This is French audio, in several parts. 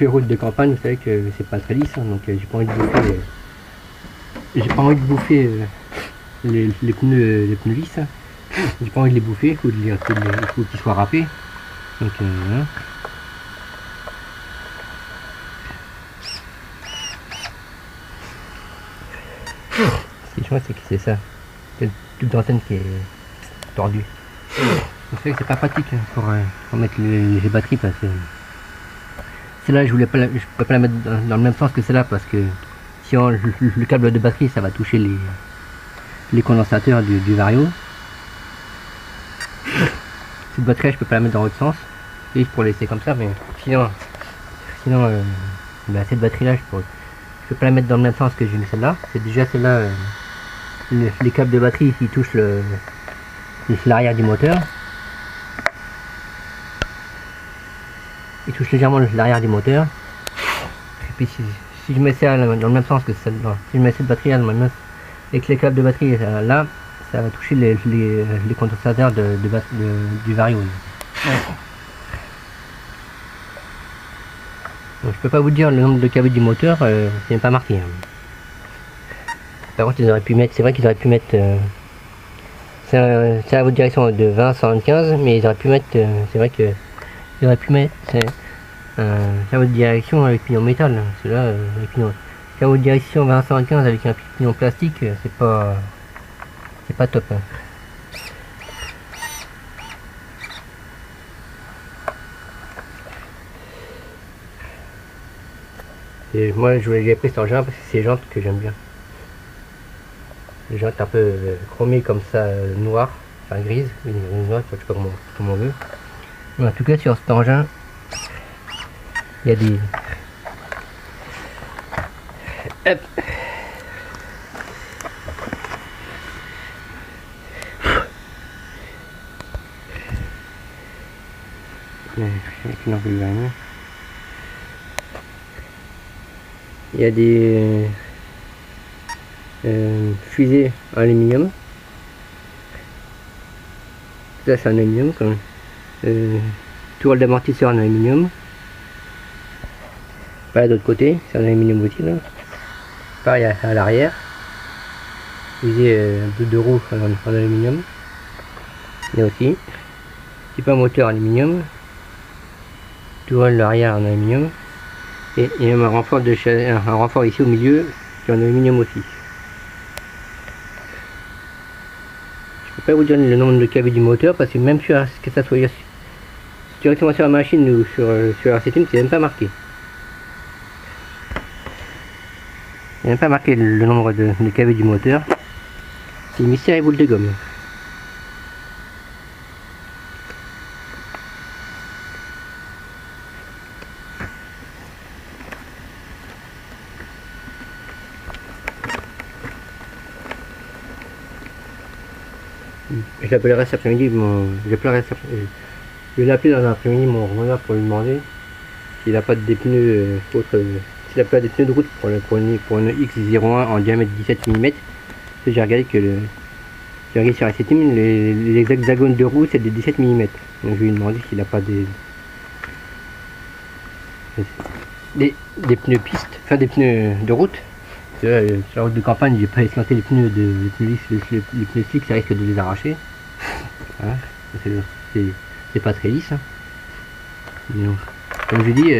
les routes de campagne, vous savez que c'est pas très lisse, hein, donc j'ai pas envie de bouffer. J'ai pas envie de bouffer les pneus lisses. Hein. J'ai pas envie de les bouffer, il faut qu'ils soient râpés. Donc voilà. Ce qui est chouette, c'est que c'est ça. C'est toute l'antenne qui est tordue. C'est vrai que c'est pas pratique pour mettre les batteries parce que celle-là je peux pas la mettre dans le même sens que celle-là parce que sinon le câble de batterie ça va toucher les condensateurs du Vario. Cette batterie je peux pas la mettre dans l'autre sens et pour laisser comme ça, mais sinon bah, cette batterie là je peux pas la mettre dans le même sens que j'ai mis celle-là. C'est déjà celle-là les câbles de batterie qui touchent l'arrière du moteur. Il touche légèrement l'arrière du moteur. Et puis si je mets ça dans le même sens que celle-là, si je mets cette batterie là dans le même sens, et que les câbles de batterie là, ça va toucher les condensateurs du Vario. Donc, je peux pas vous dire le nombre de câbles du moteur, c'est même pas marqué. Hein. Par contre ils auraient pu mettre, c'est vrai qu'ils auraient pu mettre c'est à votre direction de 20 à 115, mais ils auraient pu mettre, c'est vrai que ils auraient pu mettre c'est à votre direction avec pignon métal, celui-là avec pignon. C'est à votre direction 20 à 115 avec un pignon plastique, c'est pas top. Hein. Et moi je voulais pris cet engin parce que c'est les jantes que j'aime bien. Les jantes un peu chromées comme ça, noires, enfin grises, noires, je sais pas comment on veut. Mais en tout cas sur cet engin, il y a des... Hop. Il y a des fusées en aluminium. Ça c'est en aluminium quand même. Tourelle d'amortisseur en aluminium. Pas de l'autre côté, c'est en aluminium aussi là. Pareil à l'arrière. Fusée de roue en aluminium. Là aussi. Petit peu moteur en aluminium. Tourelle arrière en aluminium. Et il y a un renfort ici au milieu qui est en aluminium aussi. Je peux pas vous dire le nombre de câbles du moteur parce que même sur que ça soit directement sur la machine ou sur la CTM, c'est même pas marqué. Il n'y a même pas marqué le nombre de câbles du moteur. C'est mystère et boule de gomme. Je l'appellerai cet après-midi, je vais l'appeler dans l'après-midi mon revendeur pour lui demander s'il n'a pas des pneus s'il a pas des pneus de route pour une X01 en diamètre 17 mm. J'ai regardé sur la CTM, les hexagones de roue c'est des 17 mm. Donc je vais lui demander s'il n'a pas des pneus piste, enfin des pneus de route. Sur la route de campagne, j'ai pas esquinté les pneus les pneus slick, ça risque de les arracher. Voilà. C'est pas très lisse. Hein. Donc, comme je dis,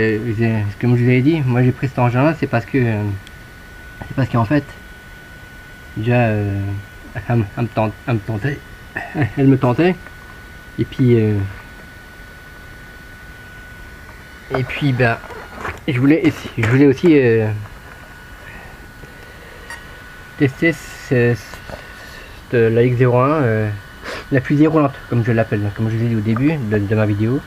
comme je vous avais dit, moi j'ai pris cet engin là, c'est parce qu'en fait, déjà, elle me tentait, et puis bah, je voulais aussi tester la X01, la fusée roulante, comme je l'appelle, comme je vous ai dit au début de ma vidéo.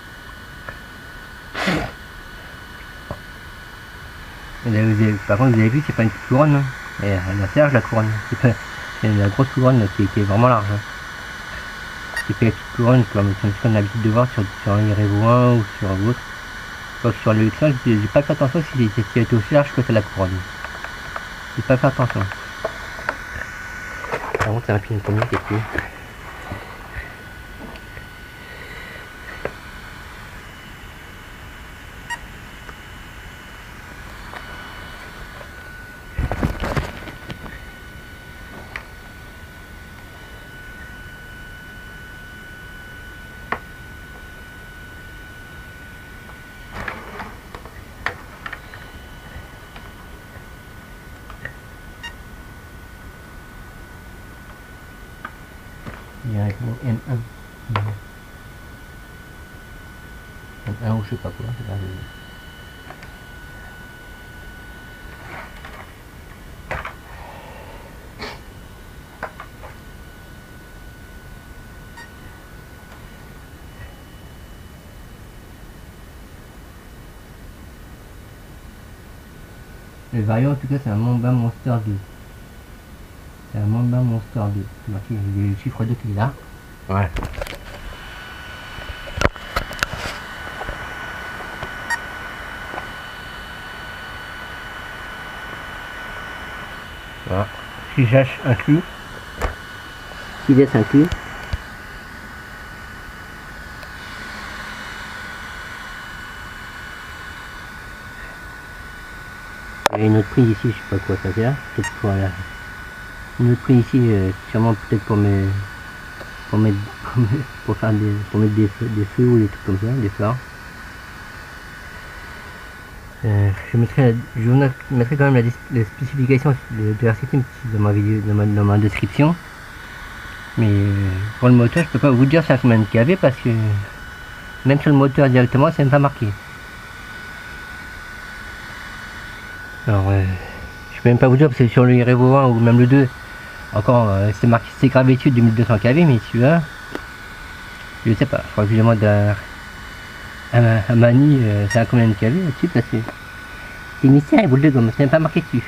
Par contre, vous avez vu, c'est pas une petite couronne, hein. Elle a large la couronne, c'est la grosse couronne qui est vraiment large. Hein. C'est pas la petite couronne comme on a l'habitude de voir sur les Revo 1 ou sur l'autre. Sur le X1, j'ai pas fait attention s'il était aussi large que c'est la couronne. J'ai pas fait attention. Par contre, c'est un pignon premier qui est plus. directement M1. M1 ou je sais pas quoi, c'est pas grave. Le variant en tout cas c'est un Mamba Monster 2. C'est un Mamba Monster 2. C'est marqué, il y a le chiffre 2 qui est là. Ouais. Voilà. Fichage inclus. Filet inclus. Il y a une autre prise ici, je sais pas quoi ça sert. Peut-être pour la... Une autre prise ici, sûrement peut-être pour mettre des feux ou des trucs comme ça, des phares. Je mettrai quand même la spécification de la système dans ma vidéo, dans ma description. Mais pour le moteur, je peux pas vous dire ça combien de kV parce que même sur le moteur directement, c'est même pas marqué. Alors, je peux même pas vous dire parce que sur le Revo 1 ou même le 2, encore c'est marqué, c'est gravé dessus 2200 kV, mais celui-là, je sais pas. Je crois que je demande à Mani, c'est à combien de kV là-dessus parce que c'est mystère et boule de gomme, c'est même pas marqué dessus.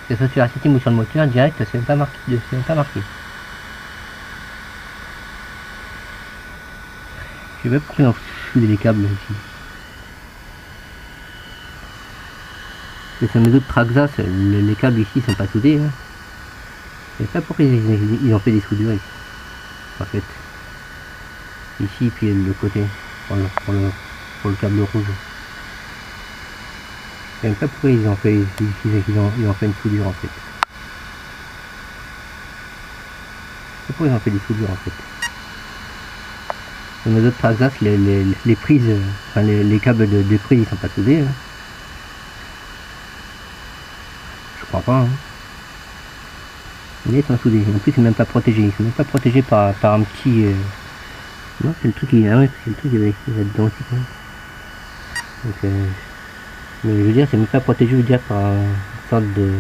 Que ce soit sur la système ou sur le moteur direct, c'est même pas marqué. C'est même pas marqué. Je sais pas pourquoi on fout les câbles ici. Et sur mes autres Traxxas, les câbles ici sont pas soudés. Hein. Je sais pas pourquoi ils ont fait des soudures ici. En fait. Ici, puis le côté, pour le câble rouge. Je sais même pas pourquoi ils ont fait une soudure en fait. Je sais pas pourquoi ils ont fait des soudures en fait. Sur mes autres Traxxas, les prises, enfin les câbles de prise, ils sont pas soudés. Hein. Je crois pas. Hein. Mais ils sont soudés. En plus, c'est même pas protégé. Ils sont même pas protégés par un petit. Non, c'est le truc qui. Ah ouais, c'est le truc qui va là-dedans aussi. Quoi. Donc, mais je veux dire, c'est même pas protégé, je veux dire, par une sorte de.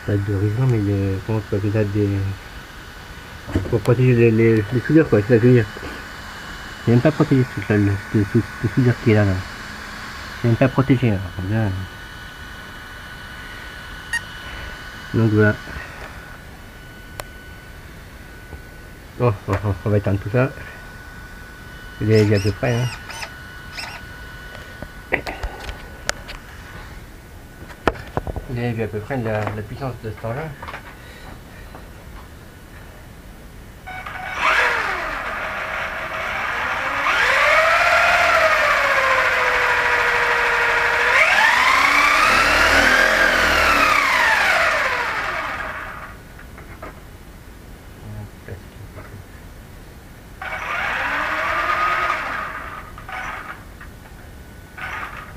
Pas de raisin, mais de. Comment tu appelles ça des. Pour protéger les soudures, quoi, c'est ça que je veux dire. C'est même pas protégé ce truc-là, ce soudure qui est là. C'est même pas protégé. Alors, bien. Donc voilà. Bon, on va éteindre tout ça. Il est à peu près. Hein. Il est à peu près la puissance de ce temps-là.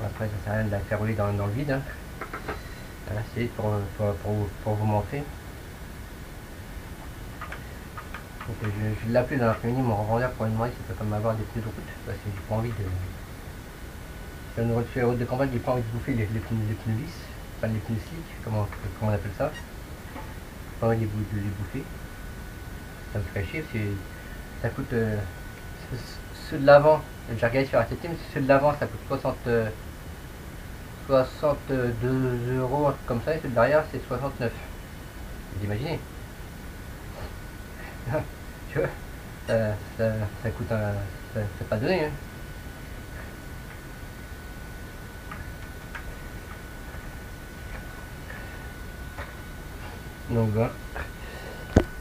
Après, ça sert à rien de la faire rouler dans le vide. Hein. Voilà, c'est pour vous montrer. Donc, je l'ai appelé dans l'après-midi mon revendeur pour lui demander s'il peut pas m'avoir des pneus de route parce que j'ai pas envie de. Sur une route de campagne, j'ai pas envie de bouffer les pneus lisses, enfin les pneus slick, comment on appelle ça. J'ai pas envie de les bouffer. Ça me ferait chier parce que ça coûte. Ceux de l'avant, j'ai regardé sur la septième, ceux de l'avant ça coûte 62 euros, un truc comme ça, et ceux de derrière c'est 69. Vous imaginez? Tu vois, ça coûte un. C'est pas donné. Hein. Donc voilà.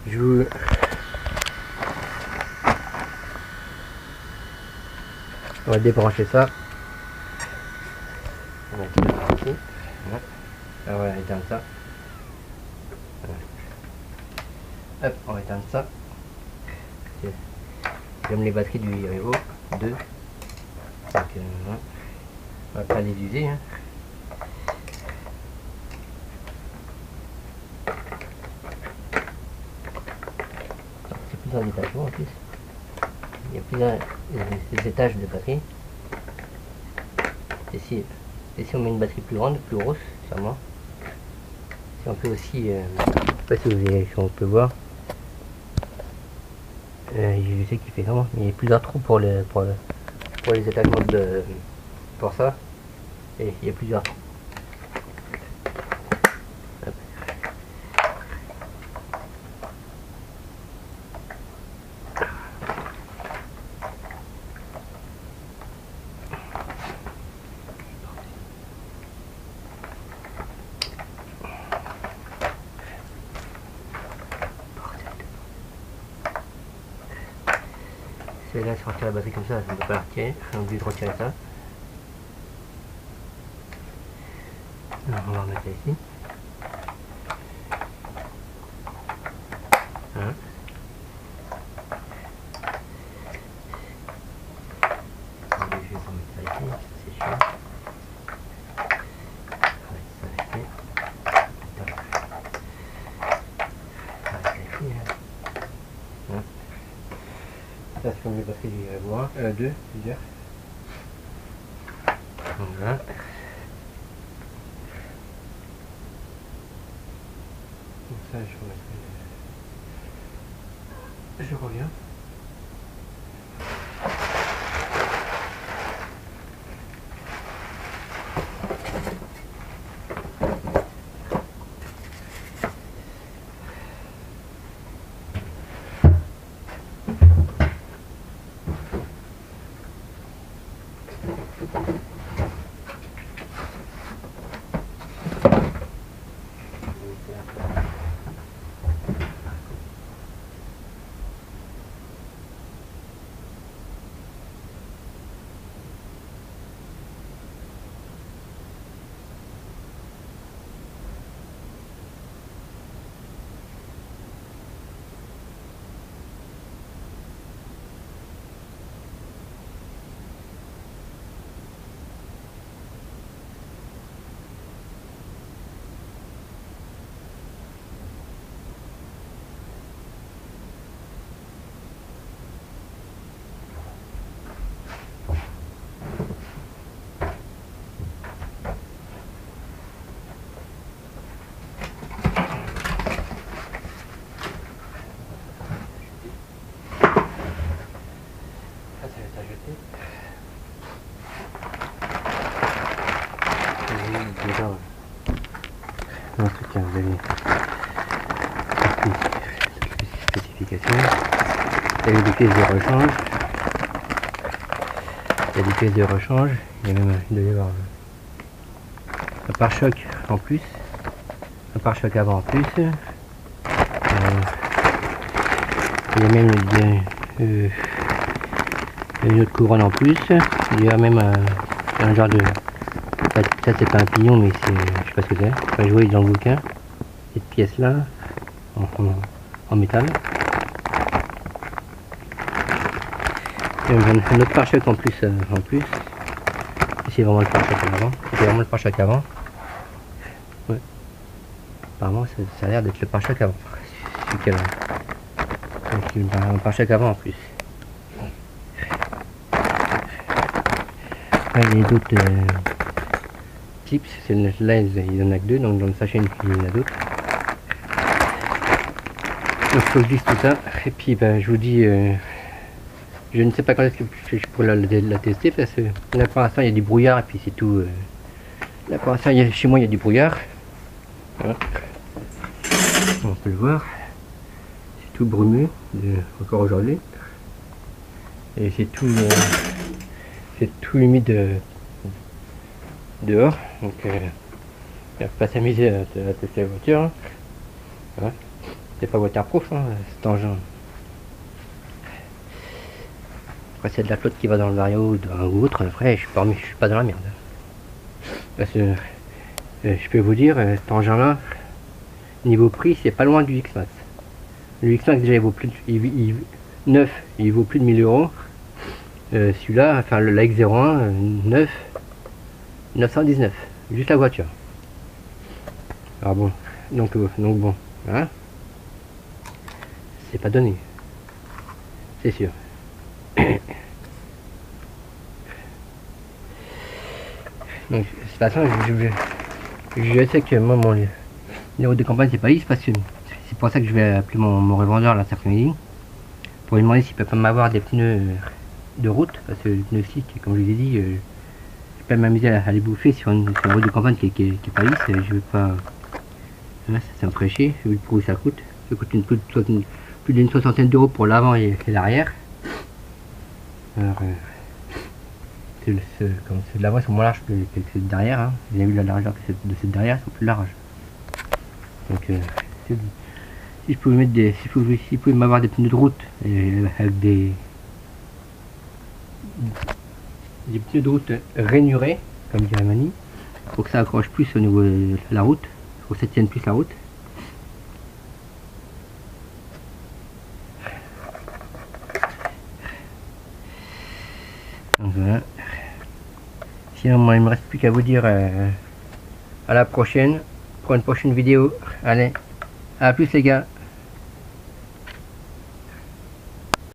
Je vous. On va débrancher ça. On va éteindre ici. Voilà. On va éteindre ça. Voilà. Hop, on va éteindre ça. J'aime les batteries du Revo 2. Donc, voilà. On va pas les user. Hein. plusieurs étages en plus. Il y a plusieurs des étages de batterie. Et si on met une batterie plus grande, plus grosse, sûrement. Si on peut aussi, je sais pas si vous avez, si on peut voir. Je sais qu'il fait vraiment, mais il y a plusieurs trous pour les étagements de pour ça. Et il y a plusieurs trous. Hop. Là, sortir la batterie comme ça ne peut pas la retirer, je suis obligé de retirer ça. Alors, on va remettre ça ici. Voilà. Je vais remettre ça ici, c'est chiant. Ça c'est comme le batterie du Evo 1, 2, plusieurs. Voilà. Donc ça je remettrai. Je reviens. Déjà, un truc qui vous avez spécifications. Il y a des pièces de rechange. Il y a des pièces de rechange. Il y a même, il doit y avoir un pare-choc en plus. Un pare-choc avant en plus. Il y a même une autre couronne en plus. Il y a même un genre de... Ça c'est pas un pignon mais c'est... je sais pas ce que c'est. Enfin, je vois dans le bouquin. Cette pièce là. En métal. Et un autre pare-choc en plus. C'est vraiment le pare-choc avant. C'était vraiment le pare-choc avant. Ouais. Apparemment ça a l'air d'être le pare-choc avant. Un pare-choc avant en plus. Il y a d'autres clips, là il y en a que deux, donc dans le sachet il y en a d'autres. Donc il faut que je lise tout ça, et puis ben, je vous dis, je ne sais pas quand est-ce que je pourrais la tester, parce que là pour l'instant il y a du brouillard, et puis c'est tout. Là pour l'instant chez moi il y a du brouillard. Voilà. On peut le voir, c'est tout brumeux, encore aujourd'hui. Et c'est tout humide dehors, donc il ne faut pas s'amuser à tester la voiture. Hein. Voilà. C'est pas waterproof hein, cet engin. Après c'est de la flotte qui va dans le vario ou autre, après je suis pas dans la merde. Parce que je peux vous dire, cet engin là, niveau prix c'est pas loin du X-Max. Le X-Max déjà il vaut plus de, neuf, il vaut plus de 1000 €. Celui-là, enfin la X01 9 919, juste la voiture. Alors bon, donc bon, voilà. C'est pas donné. c'est sûr. Donc, de toute façon, je sais que moi, les routes de campagne, c'est pas lisse parce que c'est pour ça que je vais appeler mon revendeur là cet après-midi pour lui demander s'il peut pas m'avoir des pneus de route parce que les pneus slick, comme je vous ai dit, je vais pas m'amuser à les bouffer sur une route de campagne qui est pas lisse. Je veux pas. Là, ça me ferait chier. Vu le prix ça coûte. Ça coûte plus d'une soixantaine d'euros pour l'avant et l'arrière. Alors, ceux de l'avant sont moins larges que ceux de derrière. Hein. Vous avez vu la largeur de ceux de derrière, ils sont plus larges. Donc, si je pouvais mettre si je pouvais m'avoir des pneus de route avec des pneus de route rainurés, comme dirait Mani, pour que ça accroche plus au niveau de la route, pour que ça tienne plus la route. Donc voilà. Sinon, moi, il me reste plus qu'à vous dire à la prochaine, pour une prochaine vidéo. Allez, à plus les gars.